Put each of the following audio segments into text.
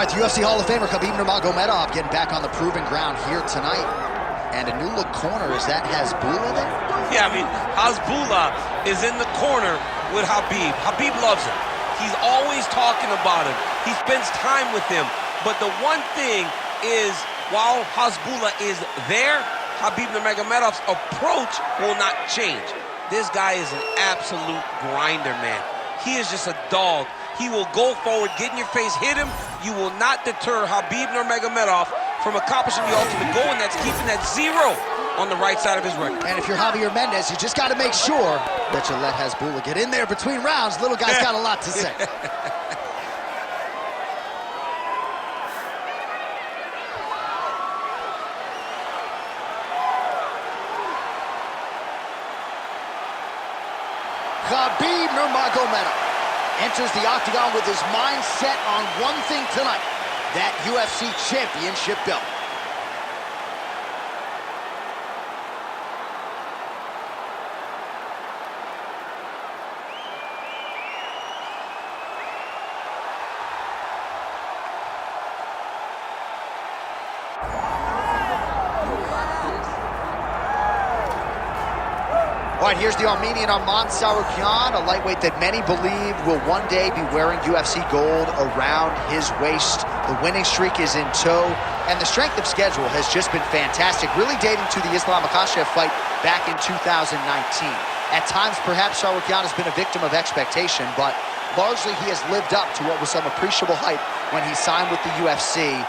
All right, the UFC Hall of Famer Khabib Nurmagomedov getting back on the proving ground here tonight. And a new look corner, is that Hasbulla there? Yeah, I mean, Hasbulla is in the corner with Khabib. Khabib loves him. He's always talking about him. He spends time with him. But the one thing is, while Hasbulla is there, Khabib Nurmagomedov's approach will not change. This guy is an absolute grinder, man. He is just a dog. He will go forward, get in your face, hit him. You will not deter Khabib Nurmagomedov from accomplishing the ultimate goal, and that's keeping that 0 on the right side of his record. And if you're Javier Mendez, you just got to make sure that you let Hasbulla get in there between rounds. Little guy's got a lot to say. Khabib Nurmagomedov enters the octagon with his mind set on one thing tonight, that UFC championship belt. All right, here's the Armenian Arman Tsarukyan, a lightweight that many believe will one day be wearing UFC gold around his waist. The winning streak is in tow, and the strength of schedule has just been fantastic, really dating to the Islam Makhachev fight back in 2019. At times, perhaps Tsarukyan has been a victim of expectation, but largely he has lived up to what was some appreciable hype when he signed with the UFC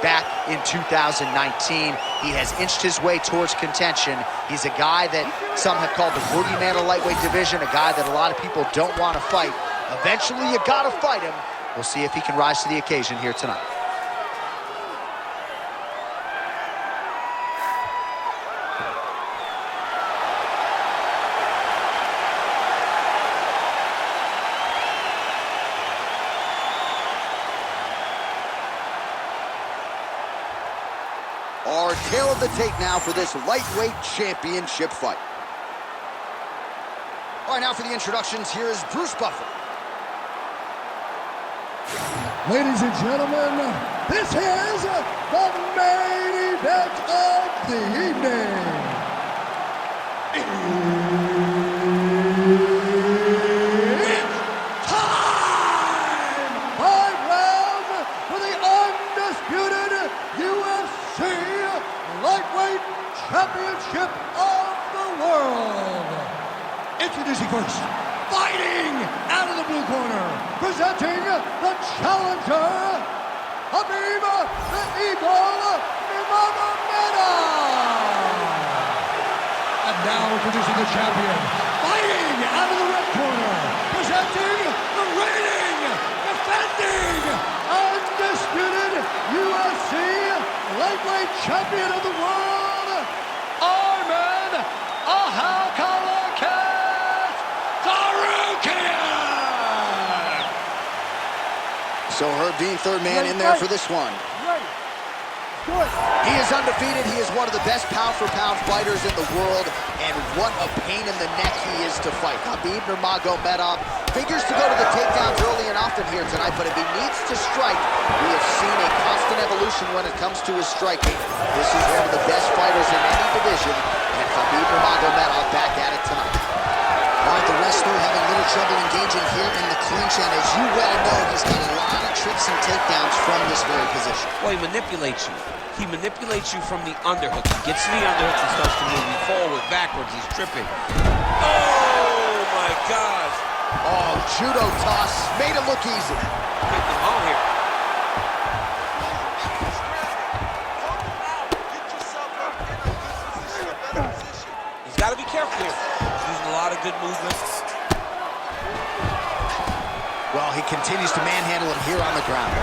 back in 2019. He has inched his way towards contention. He's a guy that some have called the boogeyman of lightweight division, a guy that a lot of people don't want to fight. Eventually, you gotta fight him. We'll see if he can rise to the occasion here tonight. Our tale of the tape now for this lightweight championship fight. All right, now for the introductions, here is Bruce Buffer. Ladies and gentlemen, this is the main event of the evening. It's time! 5 rounds for the undisputed UFC Lightweight Championship of the world. Introducing first, fighting out of the blue corner, presenting the challenger, Khabib the Eagle Nurmagomedov. And now introducing the champion, fighting out of the red corner, presenting the reigning, defending, undisputed UFC Lightweight Champion of the world, Arman Tsarukyan. So Herb Dean, third man in there for this one. He is undefeated. He is one of the best pound-for-pound fighters in the world, and what a pain in the neck he is to fight. Khabib Nurmagomedov figures to go to the takedowns early and often here tonight, but if he needs to strike, we have seen a constant evolution when it comes to his striking. This is one of the best fighters in any division, and Khabib Nurmagomedov back at it tonight. All right, the wrestler having little trouble engaging here in the clinch, and as you well know, he's got a lot of tricks and takedowns from this very position. Well, he manipulates you. He manipulates you from the underhook. He gets to the underhook and starts to move you forward, backwards. He's tripping. Oh, my gosh. Oh, judo toss. Made it look easy. Getting him on here. He's got to be careful here. He's using a lot of good movements. Well, he continues to manhandle him here on the ground.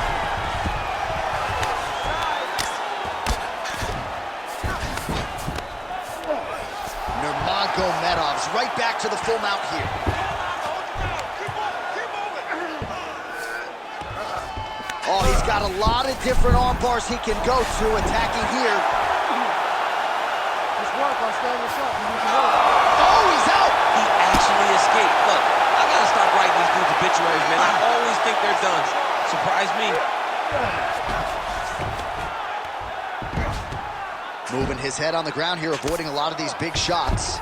Nurmagomedov's right back to the full mount here. Oh, he's got a lot of different arm bars he can go to, attacking here. Just work on standing this up. Oh, he's out! He actually escaped. Look, I gotta stop writing these dudes obituaries, man. I always think they're done. Surprise me. Moving his head on the ground here, avoiding a lot of these big shots.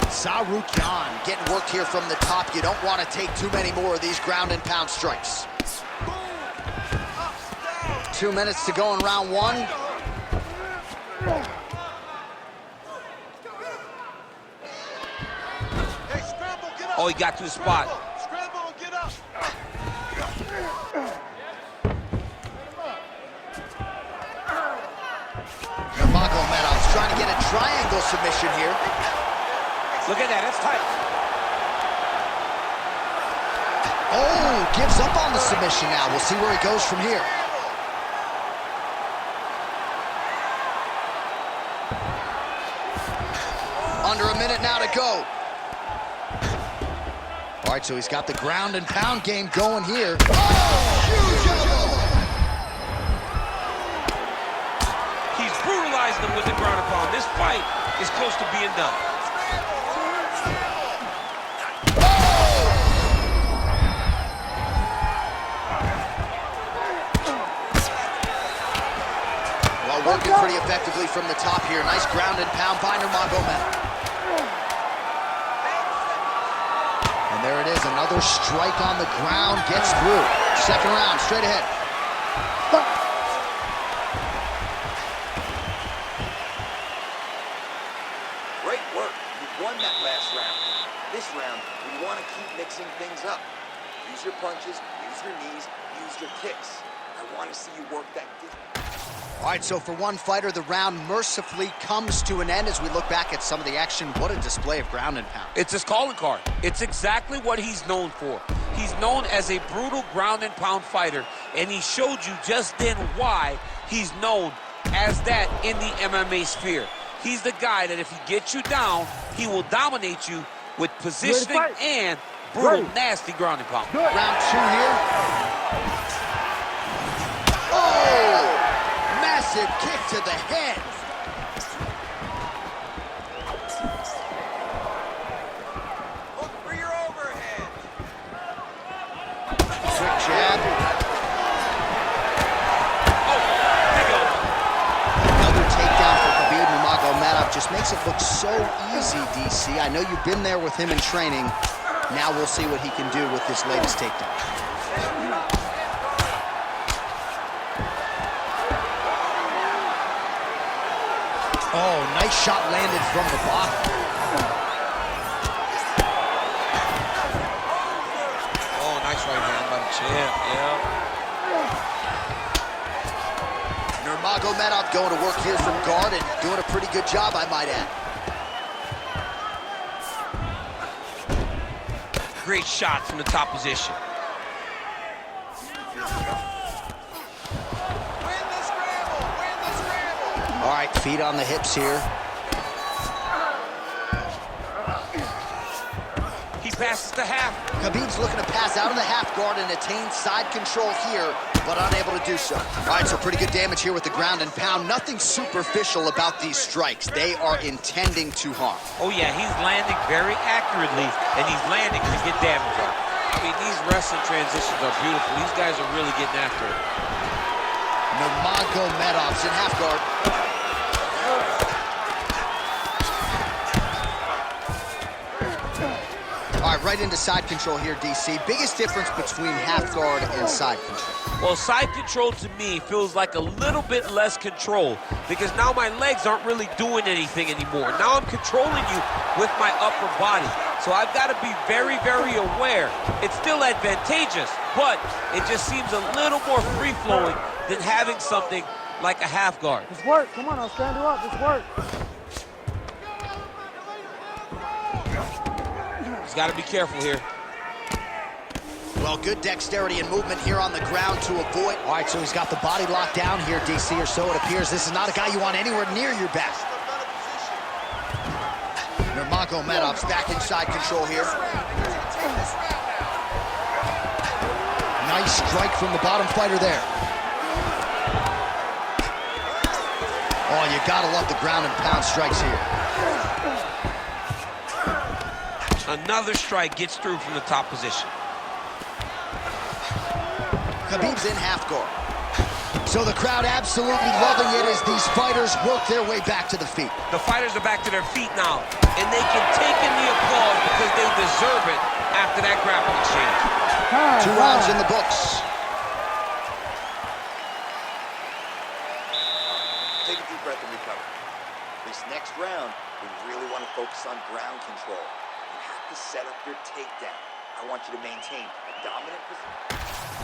Tsarukyan getting worked here from the top. You don't want to take too many more of these ground and pound strikes. 2 minutes to go in round one. Oh, he got to the spot. Scramble and get up. Nurmagomedov's trying to get a triangle submission here. Look at that, that's tight. Oh, gives up on the submission now. We'll see where he goes from here. Under a minute now to go. All right, so he's got the ground and pound game going here. Oh, huge elbow! He's brutalized him with the ground and pound. This fight is close to being done. Well, working pretty effectively from the top here. Nice ground and pound by Nurmagomedov. And there it is, another strike on the ground, gets through. Second round, straight ahead. Great work. You won that last round. This round, we want to keep mixing things up. Use your punches, use your knees, use your kicks. I want to see you work that distance. All right, so for one fighter, the round mercifully comes to an end as we look back at some of the action. What a display of ground and pound. It's his calling card. It's exactly what he's known for. He's known as a brutal ground and pound fighter, and he showed you just then why he's known as that in the MMA sphere. He's the guy that if he gets you down, he will dominate you with positioning and brutal, nasty ground and pound. Round two here. Oh! Massive kick to the head. Look for your overhead. Quick jab. Oh, big elbow. Another takedown for Khabib Nurmagomedov. Just makes it look so easy, DC. I know you've been there with him in training. Now we'll see what he can do with this latest takedown. Oh, nice shot landed from the bottom. Oh, nice right hand by the champ, yeah. Nurmagomedov going to work here from guard and doing a pretty good job, I might add. Great shots from the top position. All right, feet on the hips here. He passes the half. Khabib's looking to pass out of the half guard and attain side control here, but unable to do so. All right, so pretty good damage here with the ground and pound. Nothing superficial about these strikes. They are intending to harm. Oh, yeah, he's landing very accurately, and he's landing to get damage on. I mean, these wrestling transitions are beautiful. These guys are really getting after it. Nurmagomedov's in half guard. All right, right into side control here, DC. Biggest difference between half guard and side control. Well, side control to me feels like a little bit less control because now my legs aren't really doing anything anymore. Now I'm controlling you with my upper body. So I've got to be very, very aware. It's still advantageous, but it just seems a little more free-flowing than having something like a half guard. It's work. Come on, I'll stand you up. It's work. He's got to be careful here. Well, good dexterity and movement here on the ground to avoid. All right, so he's got the body locked down here, DC, or so it appears. This is not a guy you want anywhere near your back. Nurmagomedov's back in side control here. Nice strike from the bottom fighter there. Oh, you gotta love the ground and pound strikes here. Another strike gets through from the top position. Khabib's in half guard. So the crowd absolutely loving it as these fighters work their way back to the feet. The fighters are back to their feet now, and they can take in the applause because they deserve it after that grappling exchange. 2 rounds in the books. Take a deep breath and recover. This next round, we really want to focus on ground control. You have to set up your takedown. I want you to maintain a dominant position.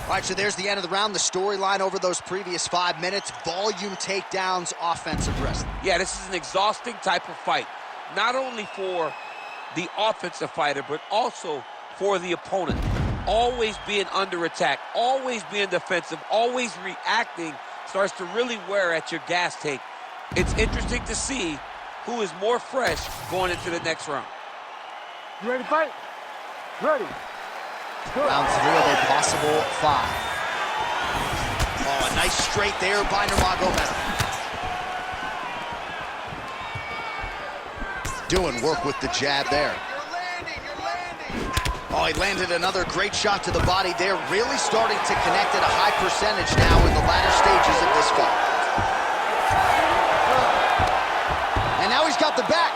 All right, so there's the end of the round. The storyline over those previous 5 minutes, volume takedowns, offensive wrestling. Yeah, this is an exhausting type of fight, not only for the offensive fighter, but also for the opponent. Always being under attack, always being defensive, always reacting starts to really wear at your gas tank. It's interesting to see who is more fresh going into the next round. You ready to fight? Ready. Round 3 of a possible 5. Oh, a nice straight there by Nurmagomedov. Doing work with the jab there. You're landing. Oh, he landed another great shot to the body there. Really starting to connect at a high percentage now in the latter stages of this fight. And now he's got the back.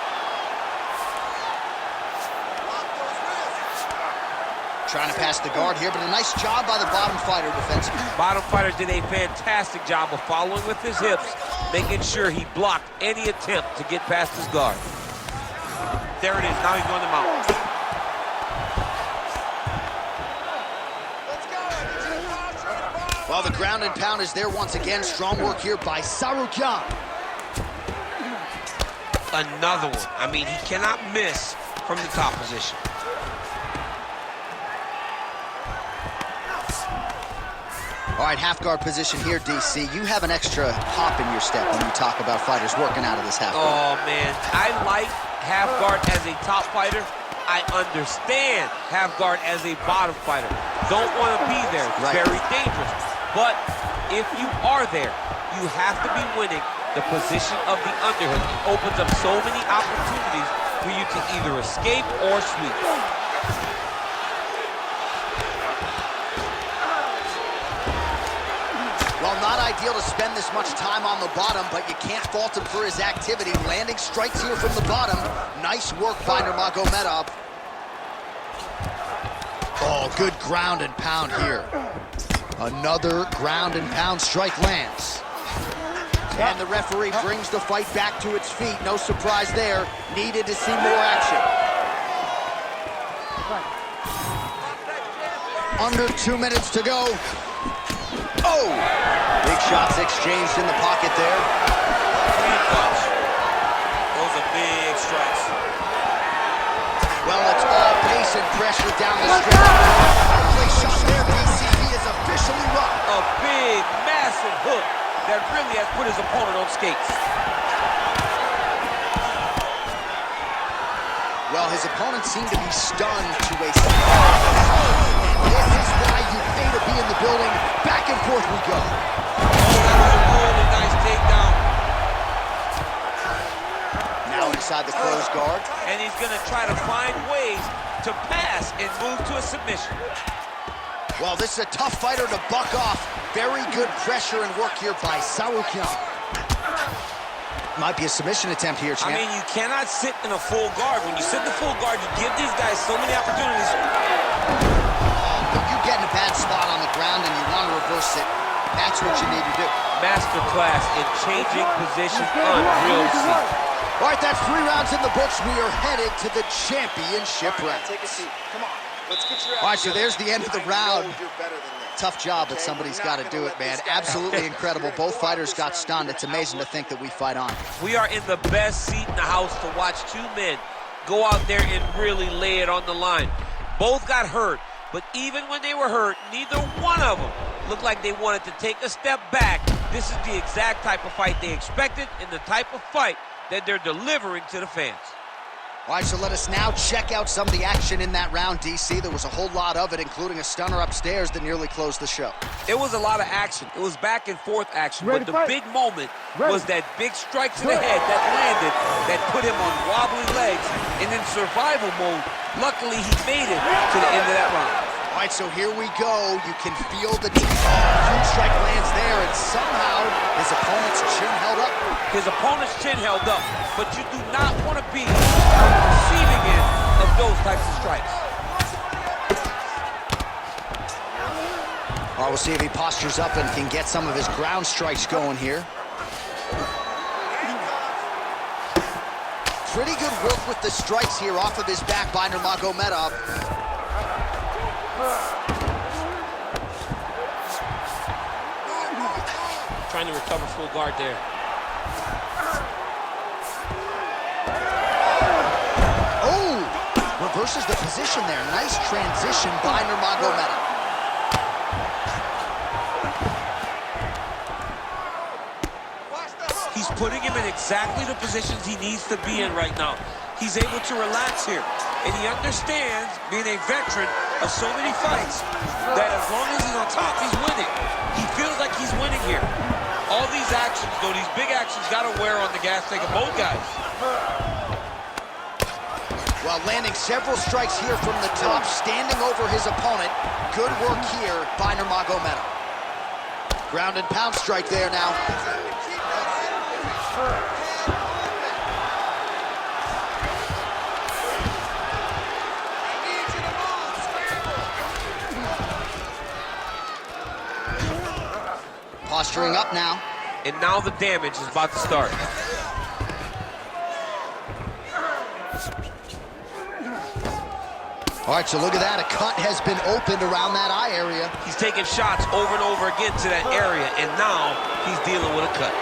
Trying to pass the guard here, but a nice job by the bottom fighter defensively. Bottom fighter did a fantastic job of following with his hips, making sure he blocked any attempt to get past his guard. There it is. Now he's going to mount. Well, the ground and pound is there once again. Strong work here by Tsarukyan. Another one. I mean, he cannot miss from the top position. All right, half guard position here, DC. You have an extra hop in your step when you talk about fighters working out of this half guard. Oh, man. I like half guard as a top fighter. I understand half guard as a bottom fighter. Don't want to be there. It's very dangerous. But if you are there, you have to be winning the position of the underhook. It opens up so many opportunities for you to either escape or sweep. Well, not ideal to spend this much time on the bottom, but you can't fault him for his activity. Landing strikes here from the bottom. Nice work by Nurmagomedov. Oh, good ground and pound here. Another ground and pound strike lands. And the referee brings the fight back to its feet. No surprise there. Needed to see more action. Under 2 minutes to go. Oh! Big shots exchanged in the pocket there. Clean punch. Those are big strikes. Well, it's all pace and pressure down the stretch. Great shot there, DC. He is officially rocked. A big, massive hook that really has put his opponent on skates. Well, his opponent seemed to be stunned to a and this is why you pay to be in the building. Back and forth we go. Oh, that was a really nice takedown. Now inside the closed guard. And he's going to try to find ways to pass and move to a submission. Well, this is a tough fighter to buck off. Very good pressure and work here by Tsarukyan. Might be a submission attempt here, champ. I mean, you cannot sit in a full guard. When you sit in the full guard, you give these guys so many opportunities. When you get in a bad spot on the ground and you want to reverse it, that's what you need to do. Masterclass in changing position, unreal to see. All right, that's 3 rounds in the books. We are headed to the championship round. Take a seat. Come on. Let's get your All right, so there's the end of the round. You're better than this. Tough job, but Okay, somebody's we're got not to do gonna it, let man. this guy Absolutely incredible. Both fighters got stunned. It's amazing to think that we fight on. We are in the best seat in the house to watch two men go out there and really lay it on the line. Both got hurt, but even when they were hurt, neither one of them looked like they wanted to take a step back. This is the exact type of fight they expected and the type of fight that they're delivering to the fans. All right, so let us now check out some of the action in that round, DC. There was a whole lot of it, including a stunner upstairs that nearly closed the show. It was a lot of action. It was back and forth action, but the big moment was that big strike to the head that landed, that put him on wobbly legs, and in survival mode, luckily he made it to the end of that round. All right, so here we go. You can feel the huge strike lands there, and somehow his opponent's chin held up. His opponent's chin held up, but you do not want to be on the receiving end of those types of strikes. All right, we'll see if he postures up and can get some of his ground strikes going here. Pretty good work with the strikes here off of his back by Nurmagomedov. Trying to recover full guard there. Oh! Reverses the position there. Nice transition by Nurmagomedov. He's putting him in exactly the positions he needs to be in right now. He's able to relax here. And he understands, being a veteran of so many fights, that as long as he's on top, he's winning. He feels like he's winning here. All these actions, though, these big actions, got to wear on the gas tank of both guys. Well, landing several strikes here from the top, standing over his opponent. Good work here by Nurmagomedov. Ground and pound strike there now. Posturing up now. And now the damage is about to start. All right, so look at that. A cut has been opened around that eye area. He's taking shots over and over again to that area, and now he's dealing with a cut.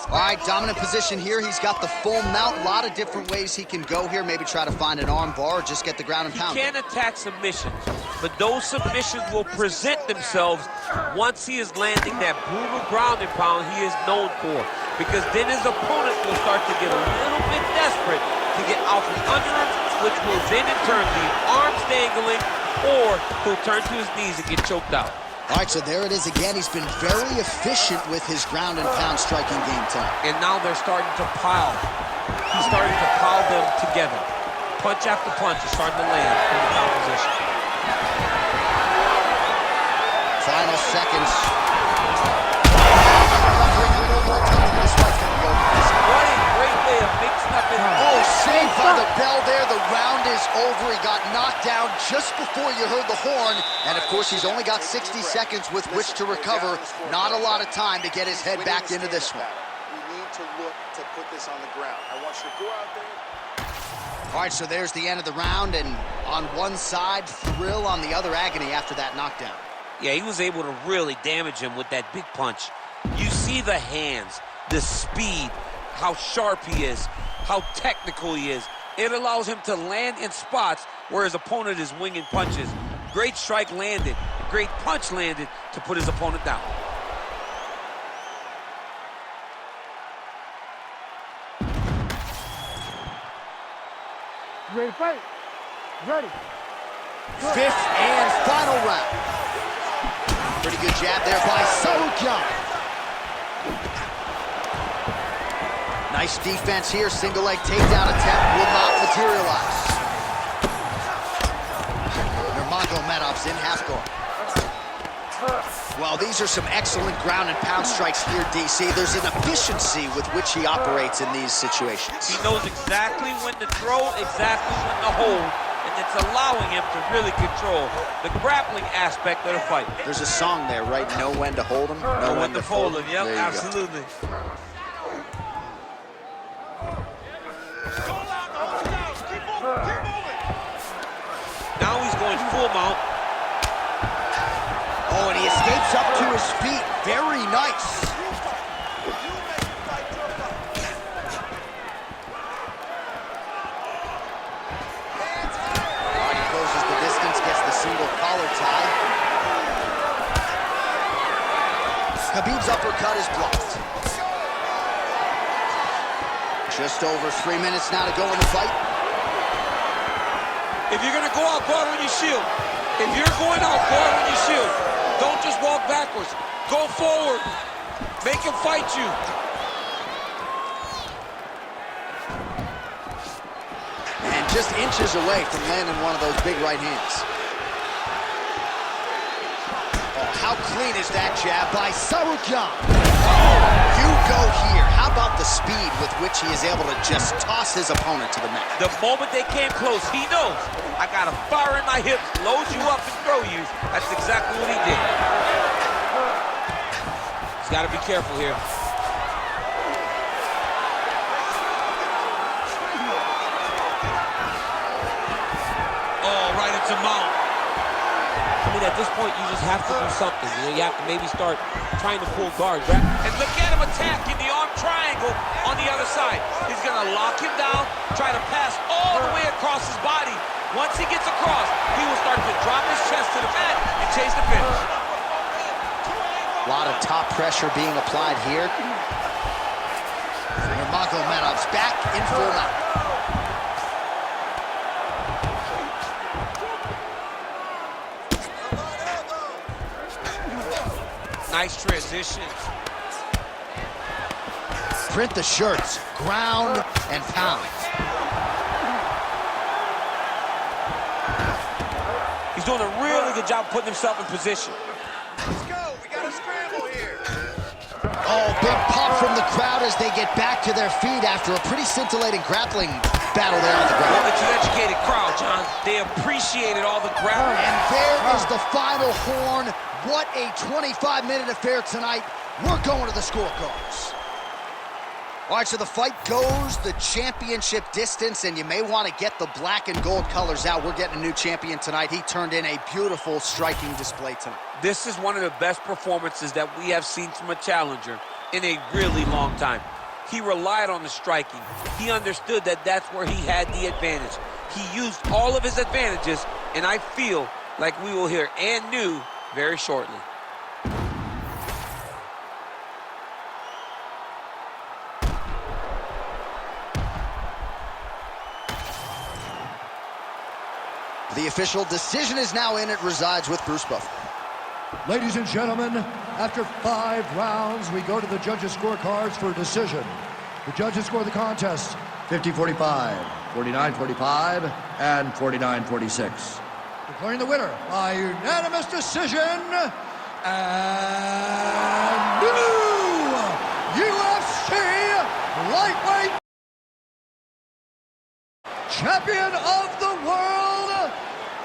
All right, dominant position here. He's got the full mount. A lot of different ways he can go here. Maybe try to find an arm bar or just get the ground and pound. He can attack submissions, but those submissions will present themselves once he is landing that brutal ground and pound he is known for. Because then his opponent will start to get a little bit desperate to get out from under him, which will then in turn leave arms dangling, or he'll turn to his knees and get choked out. All right, so there it is again. He's been very efficient with his ground and pound striking game tonight. And now they're starting to pile. He's starting to pile them together. Punch after punch is starting to land in the pound position. Final seconds. What a great way of mixing up his... Oh, saved by the bell there. The round is over. He got knocked down just before you heard the horn. And, of course, he's only got 60 seconds with which to recover. Not a lot of time to get his head back into this one. We need to look to put this on the ground. I want you to go out there. All right, so there's the end of the round. And on one side, thrill, on the other, agony after that knockdown. Yeah, he was able to really damage him with that big punch. You see the hands, the speed, how sharp he is, how technical he is. It allows him to land in spots where his opponent is winging punches. Great strike landed, great punch landed to put his opponent down. You ready to fight? Ready. Fifth and final round. Pretty good jab there by Tsarukyan. Nice defense here. Single leg takedown attempt will not materialize. Nurmagomedov's in half guard. Well, these are some excellent ground and pound strikes here, DC. There's an efficiency with which he operates in these situations. He knows exactly when to throw, exactly when to hold, and it's allowing him to really control the grappling aspect of the fight. There's a song there, right? Know when to hold him, know when to fold him. Yep, There you absolutely. Now he's going full mount. Oh, and he escapes up to his feet. Very nice. Oh, he closes the distance, gets the single collar tie. Khabib's uppercut is blocked. Just over 3 minutes now to go in the fight. If you're going to go out, go out on your shield. If you're going out, go out on your shield. Don't just walk backwards. Go forward. Make him fight you. And just inches away from landing one of those big right hands. Oh, how clean is that jab by Tsarukyan? You go here. How about the speed with which he is able to just toss his opponent to the mat? The moment they came close, he knows, I got a fire in my hips, load you up and throw you. That's exactly what he did. He's got to be careful here. Oh, right into mount. I mean, at this point, you just have to do something. You know, you have to maybe start trying to pull guard. Right? And look at him attacking the arm triangle on the other side. He's going to lock him down, try to pass all the way across his body. Once he gets across, he will start to drop his chest to the mat and chase the finish. A lot of top pressure being applied here. Nurmagomedov's back in full mount. Nice transition. Print the shirts, ground and pound. He's doing a really good job putting himself in position. Let's go. We got a scramble here. Oh, big pop from the crowd as they get back to their feet after a pretty scintillating grappling battle there on the ground. Well, it's an educated crowd, John. They appreciated all the grappling. And there is the final horn. What a 25-minute affair tonight. We're going to the scorecards. All right, so the fight goes the championship distance, and you may want to get the black and gold colors out. We're getting a new champion tonight. He turned in a beautiful striking display tonight. This is one of the best performances that we have seen from a challenger in a really long time. He relied on the striking. He understood that that's where he had the advantage. He used all of his advantages, and I feel like we will hear and new very shortly. The official decision is now in. It resides with Bruce Buffer. Ladies and gentlemen, after 5 rounds, we go to the judges' scorecards for a decision. The judges score the contest 50-45, 49-45, and 49-46. Declaring the winner by unanimous decision, and new UFC lightweight champion of the world,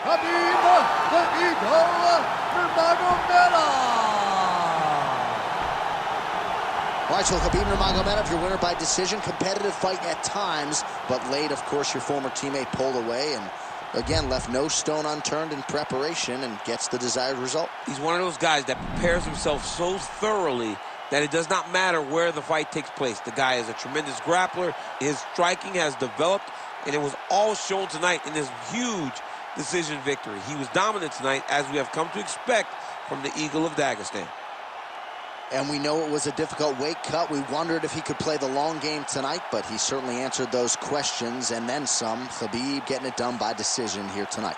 Khabib the Eagle Nurmagomedov. All right, so Khabib Nurmagomedov, your winner by decision. Competitive fight at times, but late, of course, your former teammate pulled away and again left no stone unturned in preparation and gets the desired result. He's one of those guys that prepares himself so thoroughly that it does not matter where the fight takes place. The guy is a tremendous grappler. His striking has developed, and it was all shown tonight in this huge decision victory. He was dominant tonight, as we have come to expect from the Eagle of Dagestan. And we know it was a difficult weight cut. We wondered if he could play the long game tonight, but he certainly answered those questions and then some. Khabib getting it done by decision here tonight.